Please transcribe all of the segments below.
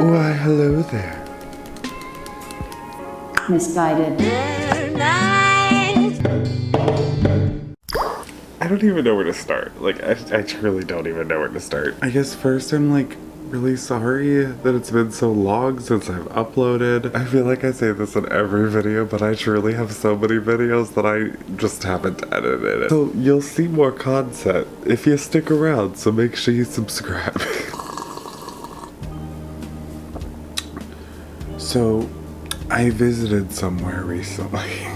Why, hello there. Misguided. I don't even know where to start. Like, I truly don't even know where to start. I guess first I'm like really sorry that it's been so long since I've uploaded. I feel like I say this in every video, but I truly have so many videos that I just haven't edited it. So you'll see more content if you stick around, so make sure you subscribe. So, I visited somewhere recently.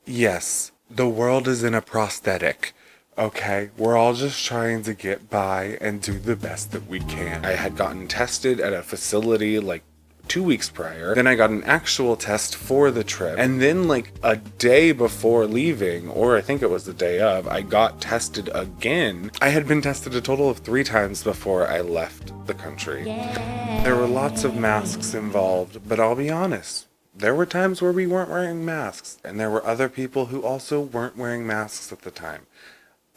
Yes, the world is in a prosthetic. Okay, we're all just trying to get by and do the best that we can. I had gotten tested at a facility like 2 weeks prior. Then I got an actual test for the trip. And then like a day before leaving, or I think it was the day of, I got tested again. I had been tested a total of 3 times before I left the country. There were lots of masks involved, but I'll be honest. There were times where we weren't wearing masks, and there were other people who also weren't wearing masks at the time.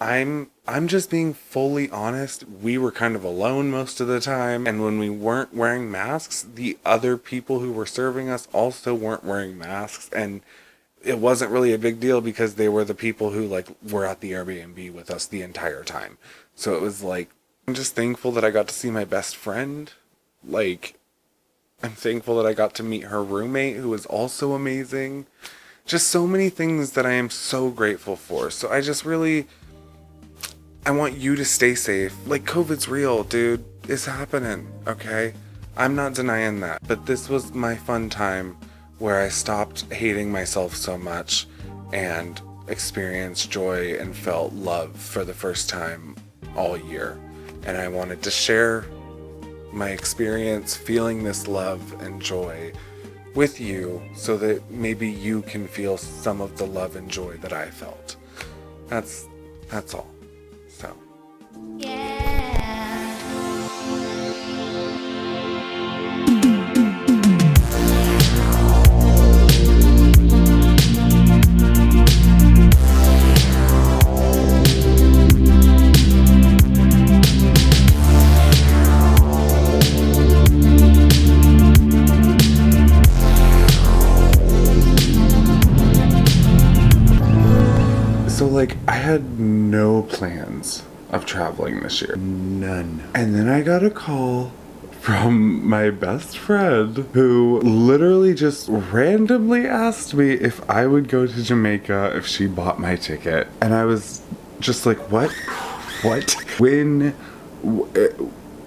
I'm just being fully honest. We were kind of alone most of the time, and when we weren't wearing masks, the other people who were serving us also weren't wearing masks, and it wasn't really a big deal because they were the people who like were at the Airbnb with us the entire time. So it was like, I'm just thankful that I got to see my best friend. Like, I'm thankful that I got to meet her roommate, who was also amazing. Just so many things that I am so grateful for. So I want you to stay safe. Like, COVID's real, dude. It's happening, okay? I'm not denying that. But this was my fun time where I stopped hating myself so much and experienced joy and felt love for the first time all year. And I wanted to share my experience feeling this love and joy with you so that maybe you can feel some of the love and joy that I felt. That's all. So. So like, I had no plans of traveling this year. None. And then I got a call from my best friend who literally just randomly asked me if I would go to Jamaica if she bought my ticket. And I was just like, what? What? When?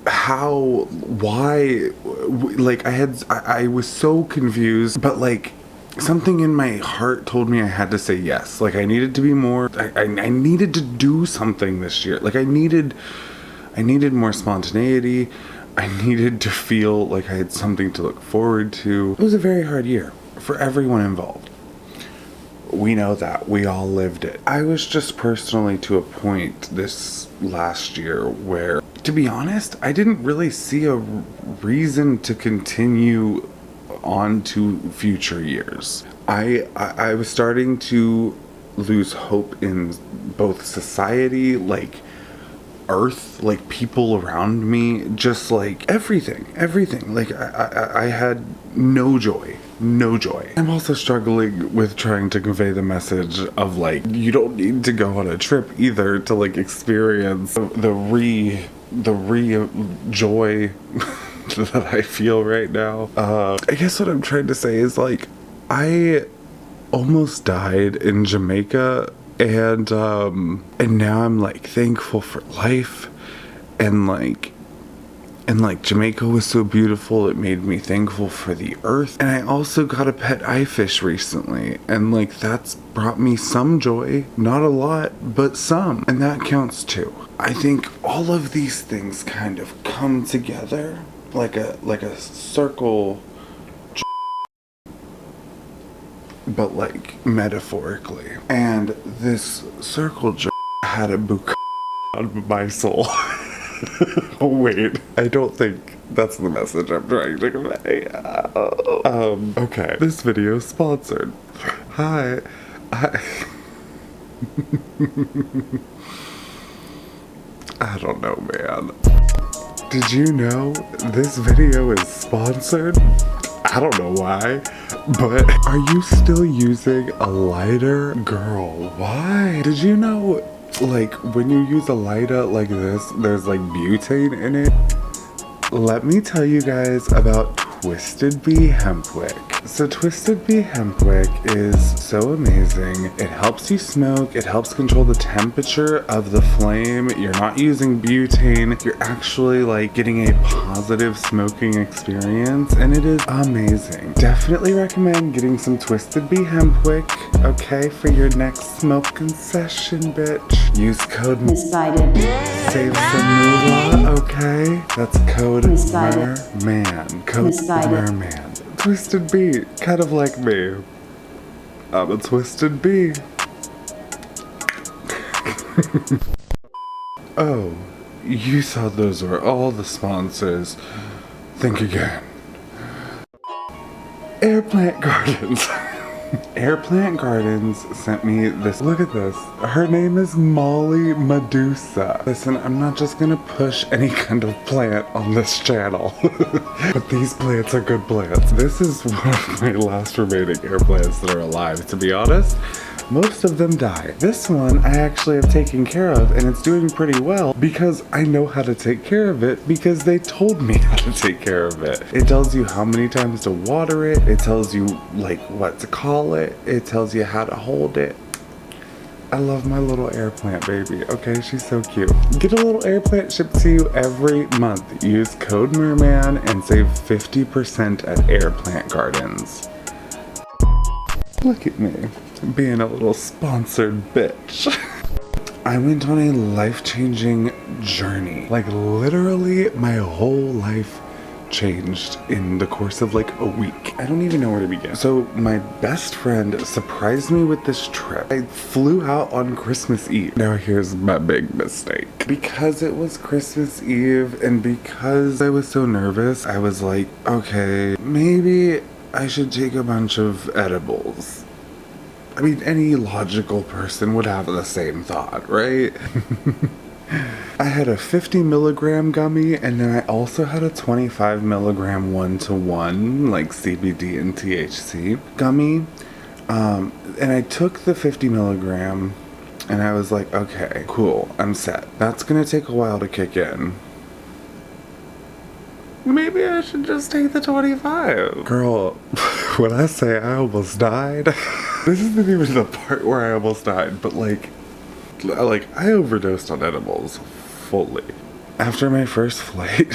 How? Why? Like, I was so confused, but like, something in my heart told me I had to say yes. Like, I needed to be more, I needed to do something this year. Like, I needed more spontaneity. I needed to feel like I had something to look forward to. It was a very hard year for everyone involved. We know that. We all lived it. I was just personally to a point this last year where, to be honest, I didn't really see a reason to continue on to future years. I was starting to lose hope in both society, like Earth, like people around me, just like everything. Like I had no joy. I'm also struggling with trying to convey the message of like, you don't need to go on a trip either to like experience the joy that I feel right now. I guess what I'm trying to say is like, I almost died in Jamaica, and now I'm like thankful for life, and like Jamaica was so beautiful, it made me thankful for the earth. And I also got a pet eye fish recently, and like that's brought me some joy, not a lot, but some, and that counts too. I think all of these things kind of come together like a circle, but like metaphorically. And this circle had a bouquet on my soul. Oh wait, I don't think that's the message I'm trying to convey. Okay, this video is sponsored. Hi. I don't know, man. Did you know this video is sponsored? I don't know why, but are you still using a lighter? Girl, why? Did you know, like, when you use a lighter like this, there's like butane in it? Let me tell you guys about Twisted Bee Hemp Wick. So Twisted Bee Hemp Wick is so amazing. It helps you smoke, it helps control the temperature of the flame. You're not using butane, you're actually like getting a positive smoking experience, and it is amazing. Definitely recommend getting some Twisted Bee Hemp Wick, okay, for your next smoking session, bitch. Use code Misguided. Save some moolah, okay? That's code Misguided. Merman. Code Misguided. Merman. Twisted Bee, kind of like me. I'm a Twisted Bee. Oh, you thought those were all the sponsors. Think again. Airplant Gardens. Airplant Gardens sent me this. Look at this. Her name is Molly Medusa. Listen, I'm not just gonna push any kind of plant on this channel. But these plants are good plants. This is one of my last remaining air plants that are alive, to be honest. Most of them die. This one I actually have taken care of, and it's doing pretty well because I know how to take care of it because they told me how to take care of it. It tells you how many times to water it. It tells you like what to call it. It tells you how to hold it. I love my little air plant baby, okay? She's so cute. Get a little air plant shipped to you every month. Use code Merman and save 50% at Airplant Gardens. Look at me, being a little sponsored bitch. I went on a life-changing journey. Like literally my whole life changed in the course of like a week. I don't even know where to begin. So my best friend surprised me with this trip. I flew out on Christmas Eve. Now here's my big mistake. Because it was Christmas Eve and because I was so nervous, I was like, okay, maybe I should take a bunch of edibles. I mean, any logical person would have the same thought, right? I had a 50 milligram gummy, and then I also had a 25 milligram 1-to-1, like CBD and THC gummy. And I took the 50 milligram, and I was like, okay, cool, I'm set. That's gonna take a while to kick in. Maybe I should just take the 25. Girl, when I say I almost died, this isn't even the part where I almost died, but like I overdosed on edibles fully. After my first flight,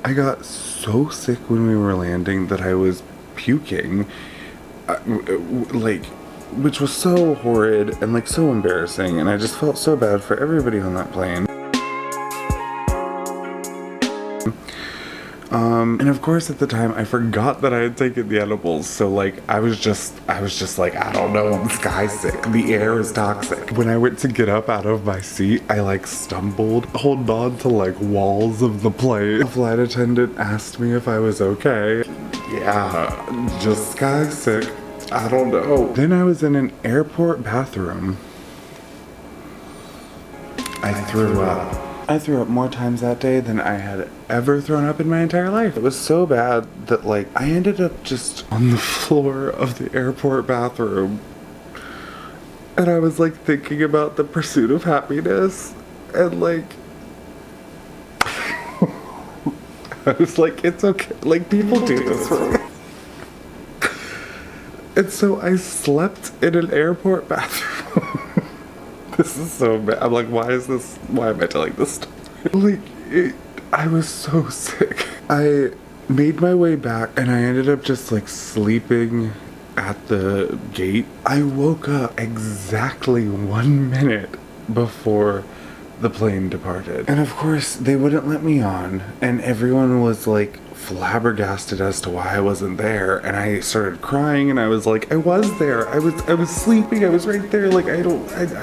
I got so sick when we were landing that I was puking, like, which was so horrid and like so embarrassing, and I just felt so bad for everybody on that plane. And of course at the time I forgot that I had taken the edibles, so like I was just like, I don't know, I'm sky sick. The air is toxic. When I went to get up out of my seat, I like stumbled, holding on to like walls of the plane. The flight attendant asked me if I was okay. Yeah, just sky sick. I don't know. Then I was in an airport bathroom. I threw up. I threw up more times that day than I had ever thrown up in my entire life. It was so bad that like I ended up just on the floor of the airport bathroom, and I was like thinking about the pursuit of happiness, and like I was like, it's okay, like people do this for me. And so I slept in an airport bathroom. This is so bad. I'm like, why am I telling this story? Like, I was so sick. I made my way back and I ended up just like sleeping at the gate. I woke up exactly 1 minute before the plane departed. And of course, they wouldn't let me on, and everyone was like flabbergasted as to why I wasn't there, and I started crying, and I was like, I was there. I was sleeping. I was right there. Like I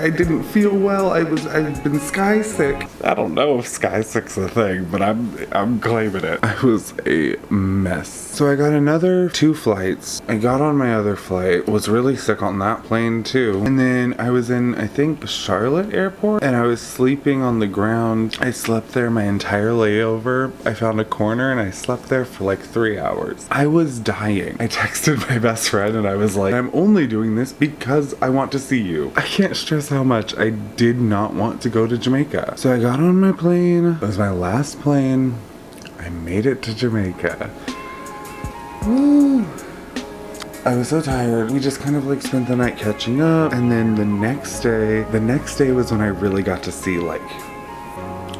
didn't feel well. I've been sky sick. I don't know if sky sick's a thing, but I'm claiming it. I was a mess. So I got another 2 flights. I got on my other flight, was really sick on that plane too. And then I was in, I think, Charlotte Airport, and I was sleeping on the ground. I slept there my entire layover. I found a corner and I slept there for like 3 hours. I was dying. I texted my best friend and I was like, I'm only doing this because I want to see you. I can't stress how much I did not want to go to Jamaica. So I got on my plane. It was my last plane. I made it to Jamaica. Woo! I was so tired. We just kind of like spent the night catching up, and then the next day was when I really got to see like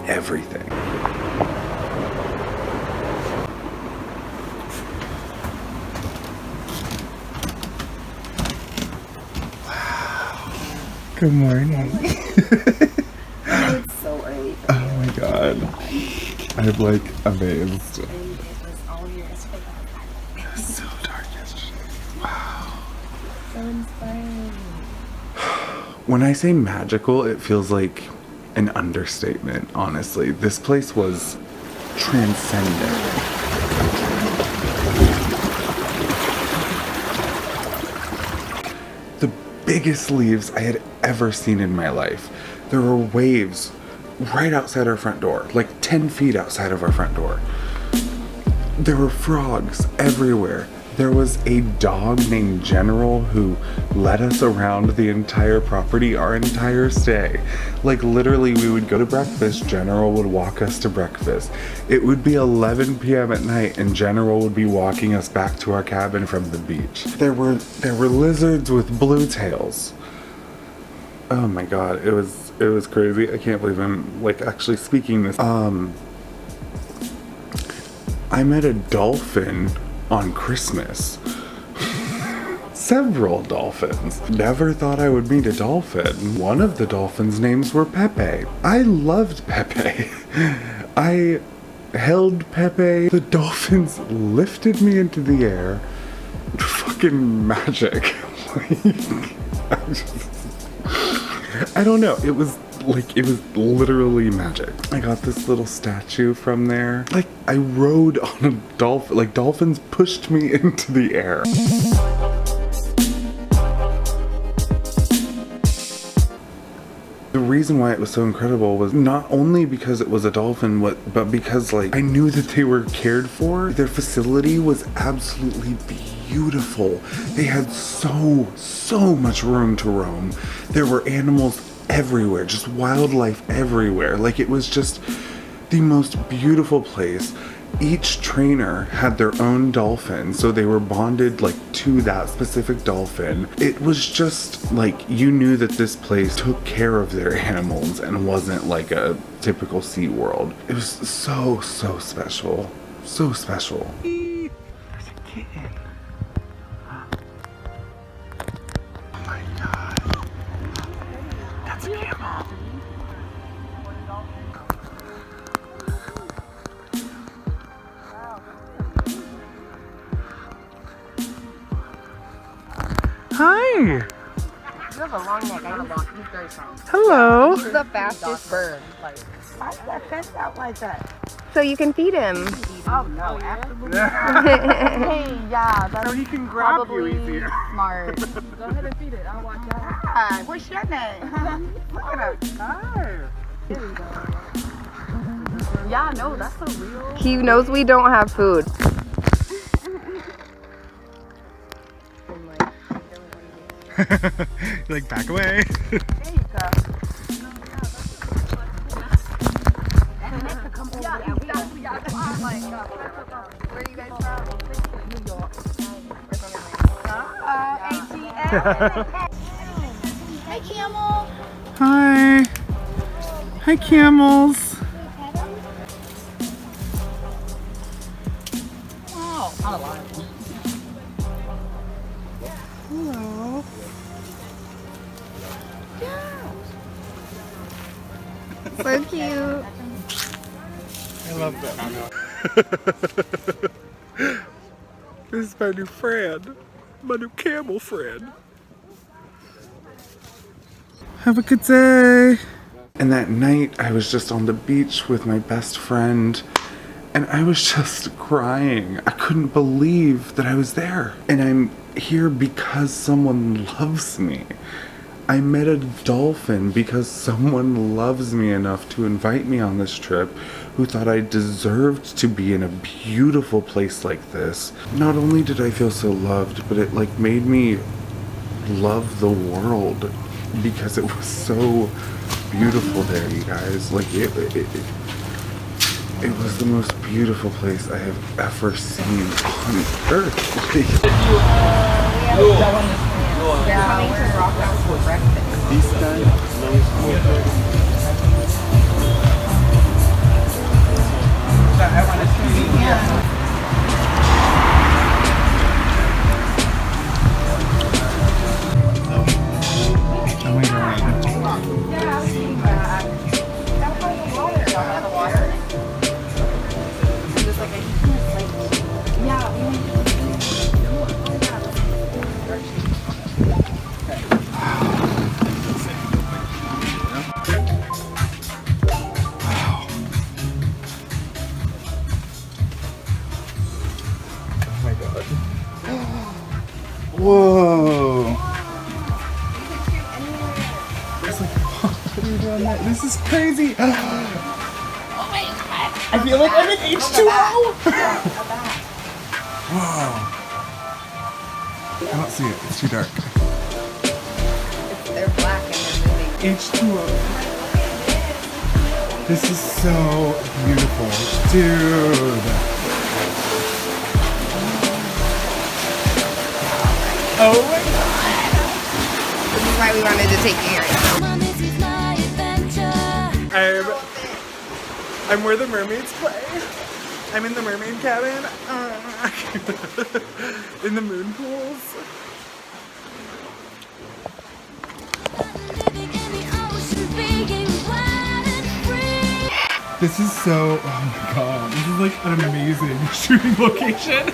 everything. Good morning. It's so early. Oh my god. I'm like amazed. And it was all yours for that. It was so dark yesterday. Wow. So inspiring. When I say magical, it feels like an understatement, honestly. This place was transcendent. The biggest leaves I had ever seen in my life. There were waves right outside our front door, like 10 feet outside of our front door. There were frogs everywhere. There was a dog named General who led us around the entire property our entire stay. Like literally we would go to breakfast, General would walk us to breakfast. It would be 11 p.m. at night and General would be walking us back to our cabin from the beach. There were lizards with blue tails. Oh my god, it was crazy. I can't believe I'm like actually speaking this. I met a dolphin on Christmas. Several dolphins. Never thought I would meet a dolphin. One of the dolphins' names were Pepe. I loved Pepe. I held Pepe. The dolphins lifted me into the air. Fucking magic. I don't know. It was literally magic. I got this little statue from there. Like, I rode on a dolphin. Like, dolphins pushed me into the air. The reason why it was so incredible was not only because it was a dolphin, but because, like, I knew that they were cared for. Their facility was absolutely beautiful. They had so much room to roam. There were animals everywhere, just wildlife everywhere. Like, it was just the most beautiful place. Each trainer had their own dolphin, so they were bonded like to that specific dolphin. It was just like you knew that this place took care of their animals and wasn't like a typical Sea World. It was so special. So special. There's a kitten. Oh my god. That's a camel. Hi. You have a long neck. I have a long. He's very strong. Hello. He's the fastest bird. Like, why is that fenced out like that? So you can feed him. Oh no, absolutely. Hey, yeah, that's So he can grab you probably easier. smart. Go ahead and feed it. I'll watch out. Ah, what's your name? Look at him. Hi. There we go. Yeah, no, that's a real. He knows we don't have food. Like, back away. There you go. Oh my God. Where are you guys from? New York. ATL. Hi, camel. Hi. Hi, camels. Oh, not a lot. Hello. So cute. I love that. This is my new friend. My new camel friend. Have a good day. And that night I was just on the beach with my best friend and I was just crying. I couldn't believe that I was there. And I'm here because someone loves me. I met a dolphin because someone loves me enough to invite me on this trip, who thought I deserved to be in a beautiful place like this. Not only did I feel so loved, but it like made me love the world because it was so beautiful there, you guys. Like it was the most beautiful place I have ever seen on earth. Coming to Rock House for breakfast. These guys. Oh my god. Whoa! It's like, what are you doing that? This is crazy! Oh my god! I feel like I'm in H2O! Whoa! I don't see it, it's too dark. They're black and they're moving. H2O. This is so beautiful. Dude! Oh my god! This is why we wanted to take you here. I'm where the mermaids play. I'm in the mermaid cabin. In the moon pools. This is so, oh my god, this is like an amazing shooting location.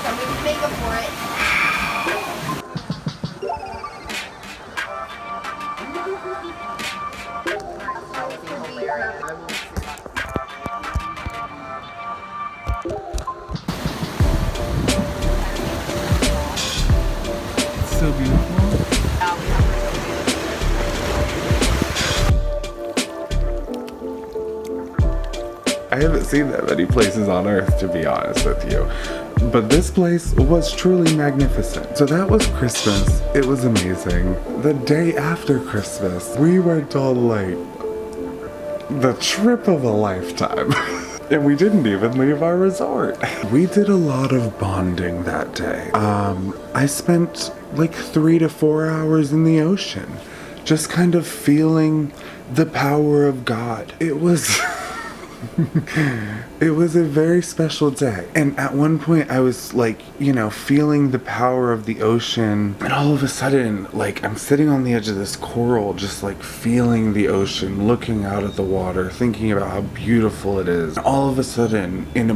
Somebody's makeup for it. It's so beautiful. I haven't seen that many places on earth, to be honest with you. But this place was truly magnificent. So that was Christmas. It was amazing. The day after Christmas, we went on like the trip of a lifetime. And we didn't even leave our resort. We did a lot of bonding that day. I spent like 3 to 4 hours in the ocean, just kind of feeling the power of God. It was it was a very special day. And at one point I was like, you know, feeling the power of the ocean, and all of a sudden, like, I'm sitting on the edge of this coral, just like feeling the ocean, looking out at the water, thinking about how beautiful it is. And all of a sudden, in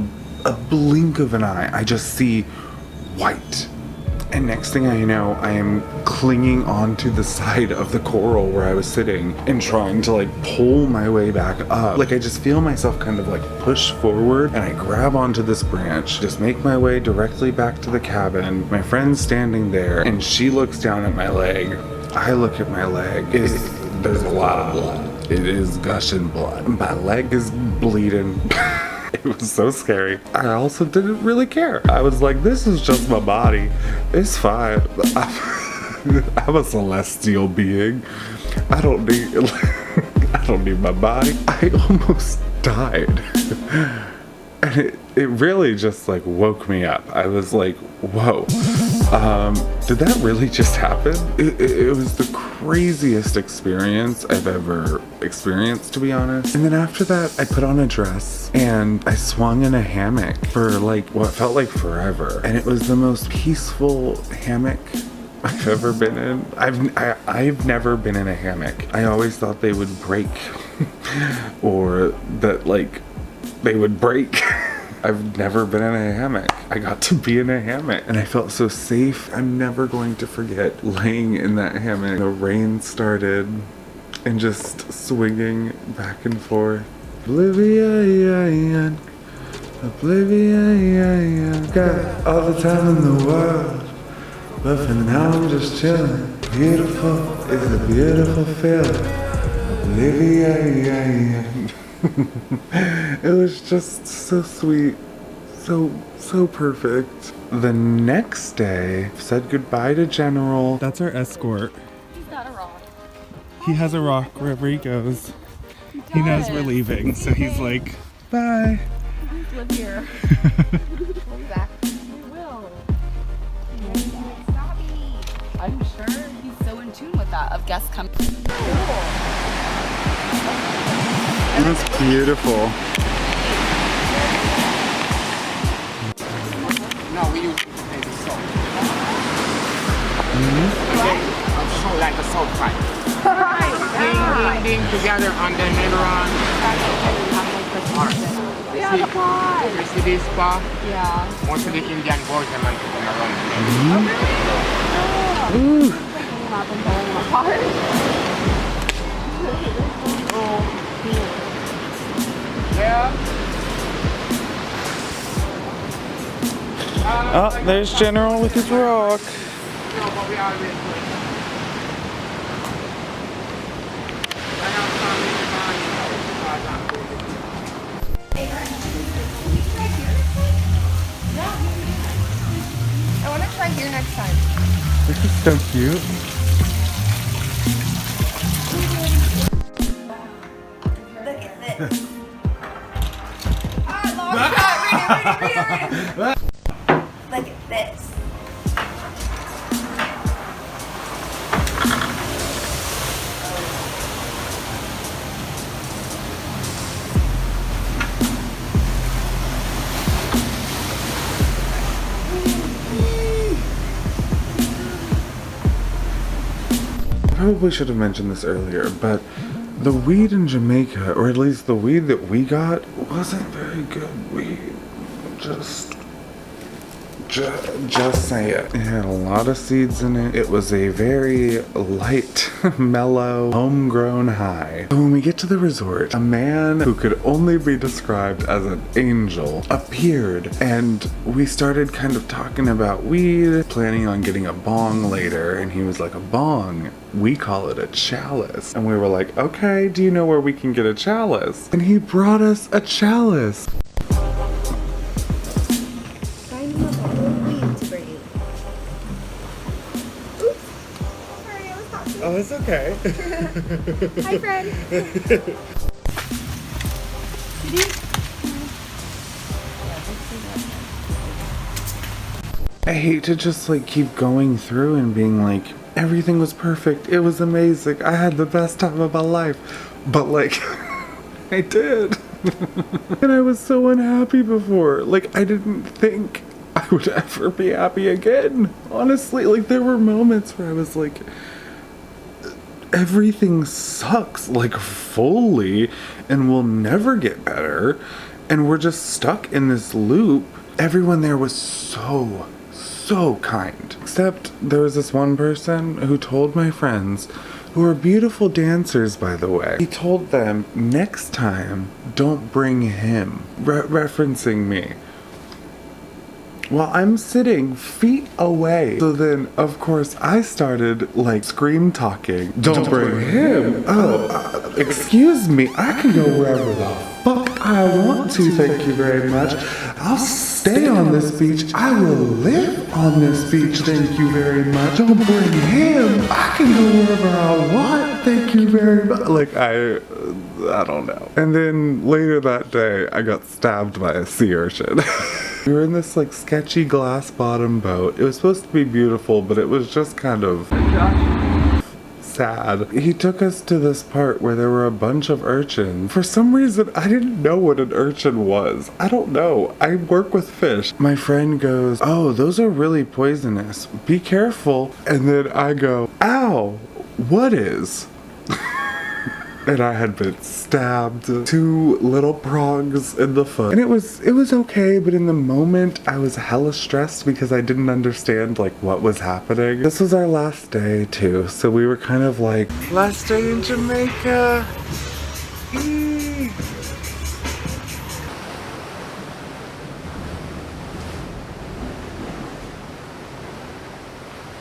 a blink of an eye, I just see white. And next thing I know, I am clinging onto the side of the coral where I was sitting and trying to like pull my way back up. Like, I just feel myself kind of like push forward, and I grab onto this branch, just make my way directly back to the cabin. My friend's standing there and she looks down at my leg. I look at my leg. There's a lot of blood. It is gushing blood. My leg is bleeding. It was so scary. I also didn't really care. I was like, this is just my body. It's fine. I'm a celestial being. I don't need my body. I almost died. And it really just like woke me up. I was like, whoa. Did that really just happen? It was the craziest experience I've ever experienced, to be honest. And then after that, I put on a dress and I swung in a hammock for like what felt like forever. And it was the most peaceful hammock I've ever been in. I've never been in a hammock. I always thought they would break or that like they would break. I've never been in a hammock. I got to be in a hammock and I felt so safe. I'm never going to forget laying in that hammock. The rain started and just swinging back and forth. Oblivion, oblivion. Got all the time in the world, but for now I'm just chilling. Beautiful is a beautiful feeling. Oblivion. It was just so sweet, so perfect. The next day, said goodbye to General. That's our escort. He's got a rock. He has a rock wherever he goes. He knows we're leaving, so he's like, bye. Please live here. We'll be back. We will. I'm sure he's so in tune with that of guests coming. That's beautiful. No, we use the salt. I'm so like a salt pipe. Ding together and then later on. Yeah, the pot. You see this pot? Yeah. Most of the Indian boys are like around. Ooh. Yeah. Oh, there's General with his rock. No, but we are ready. I want to try here next time. This is so cute. Look at this. Ah, long shot. Read it. Look at this. Probably should have mentioned this earlier, but the weed in Jamaica, or at least the weed that we got, wasn't very good weed. Just say it. It had a lot of seeds in it. It was a very light, mellow, homegrown high. So when we get to the resort, a man who could only be described as an angel appeared, and we started kind of talking about weed, planning on getting a bong later, and he was like, a bong? We call it a chalice. And we were like, okay, do you know where we can get a chalice? And he brought us a chalice. Oh, it's okay. Hi, friend. I hate to just like keep going through and being like, everything was perfect. It was amazing. I had the best time of my life. But like, I did. And I was so unhappy before. Like, I didn't think I would ever be happy again. Honestly, like there were moments where I was like, everything sucks, like fully, and will never get better, and we're just stuck in this loop. Everyone there was so kind, except there was this one person who told my friends, who are beautiful dancers by the way, he told them, next time don't bring him, referencing me, while I'm sitting feet away. So then, of course, I started like scream talking. Don't bring him. Oh, excuse me. I can go wherever the fuck I want to. Thank you very much. I'll stay on this beach. I will live on this beach. Thank you very much. Don't bring him. I can go wherever I want. Thank you very much. Like I don't know. And then later that day, I got stabbed by a sea urchin. We were in this like sketchy glass bottom boat. It was supposed to be beautiful, but it was just kind of sad. He took us to this part where there were a bunch of urchins. For some reason, I didn't know what an urchin was. I don't know. I work with fish. My friend goes, oh, those are really poisonous. Be careful. And then I go, ow, what is? and I had been stabbed 2 little prongs in the foot. And it was okay, but in the moment I was hella stressed because I didn't understand like what was happening. This was our last day too, so we were kind of like, last day in Jamaica. Eee.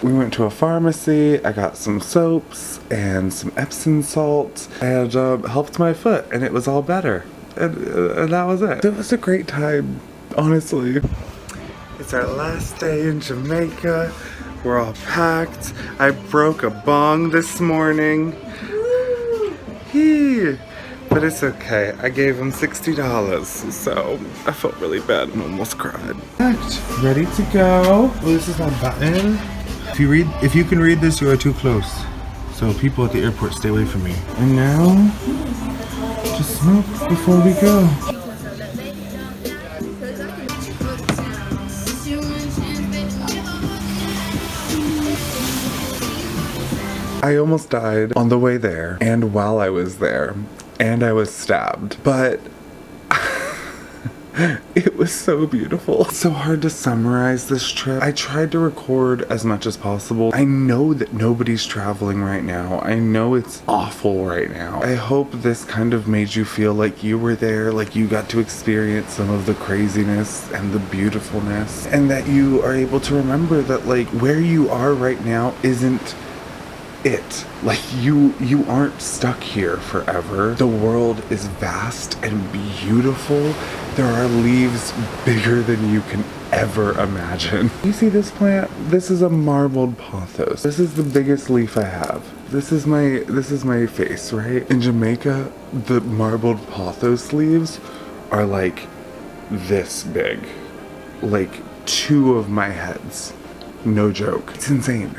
We went to a pharmacy, I got some soaps and some Epsom salts, and helped my foot, and it was all better. And that was it. It was a great time, honestly. It's our last day in Jamaica. We're all packed. I broke a bong this morning. But it's okay. I gave him $60, so I felt really bad and almost cried. Ready to go. Oh, this is my button. If you can read this, you are too close. So people at the airport, stay away from me. And now, just smoke before we go. I almost died on the way there and while I was there, and I was stabbed, but it was so beautiful. It's so hard to summarize this trip. I tried to record as much as possible. I know that nobody's traveling right now. I know it's awful right now. I hope this kind of made you feel like you were there, like you got to experience some of the craziness and the beautifulness, and that you are able to remember that like where you are right now isn't it. Like you aren't stuck here forever. The world is vast and beautiful. There are leaves bigger than you can ever imagine. You see this plant? This is a marbled pothos. This is the biggest leaf I have. This is my face, right? In Jamaica, the marbled pothos leaves are like this big. Like 2 of my heads. No joke. It's insane.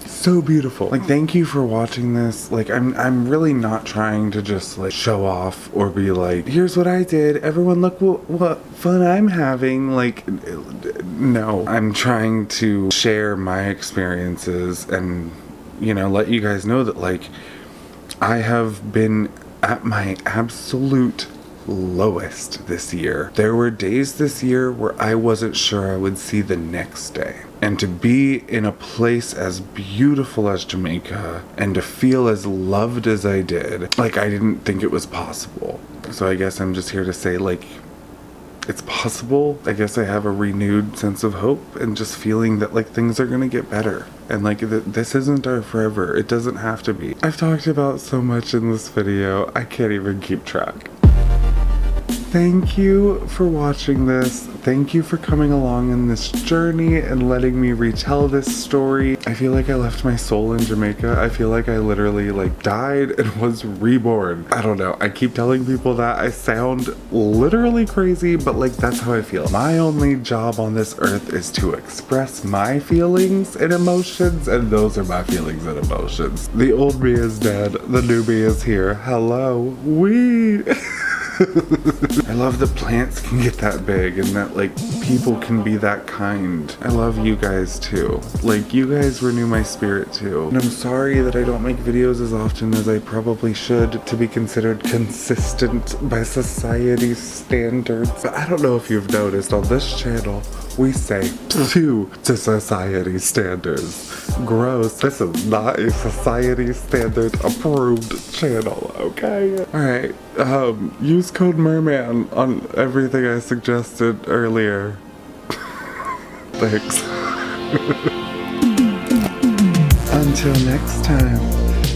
So beautiful. Like, thank you for watching this. Like, I'm really not trying to just like show off or be like, here's what I did, everyone look what fun I'm having. Like, no, I'm trying to share my experiences and, you know, let you guys know that like I have been at my absolute lowest this year. There were days this year where I wasn't sure I would see the next day. And to be in a place as beautiful as Jamaica and to feel as loved as I did, like I didn't think it was possible. So I guess I'm just here to say like, it's possible. I guess I have a renewed sense of hope and just feeling that like things are gonna get better. And like this isn't our forever. It doesn't have to be. I've talked about so much in this video, I can't even keep track. Thank you for watching this. Thank you for coming along in this journey and letting me retell this story. I feel like I left my soul in Jamaica. I feel like I literally like died and was reborn. I don't know. I keep telling people that. I sound literally crazy, but like that's how I feel. My only job on this earth is to express my feelings and emotions, and those are my feelings and emotions. The old me is dead. The new me is here. Hello. We. I love that plants can get that big and that like people can be that kind. I love you guys too. Like you guys renew my spirit too. And I'm sorry that I don't make videos as often as I probably should to be considered consistent by society's standards. But I don't know if you've noticed on this channel, we say to society standards. Gross. This is not a society standard approved channel, okay? Alright, use code Merman on everything I suggested earlier. Thanks. Until next time,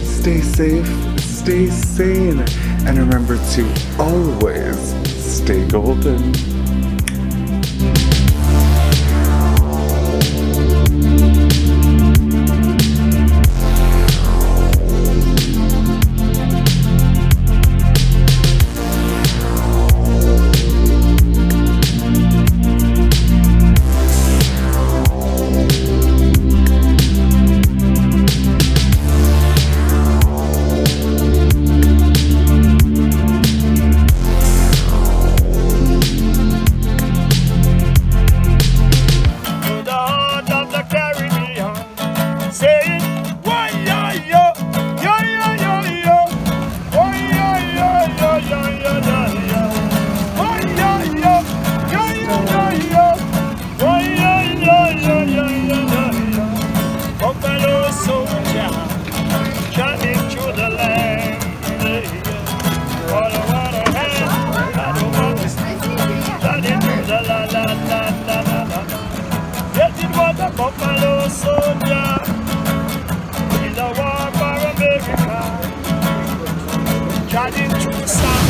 stay safe, stay sane, and remember to always stay golden. Charging.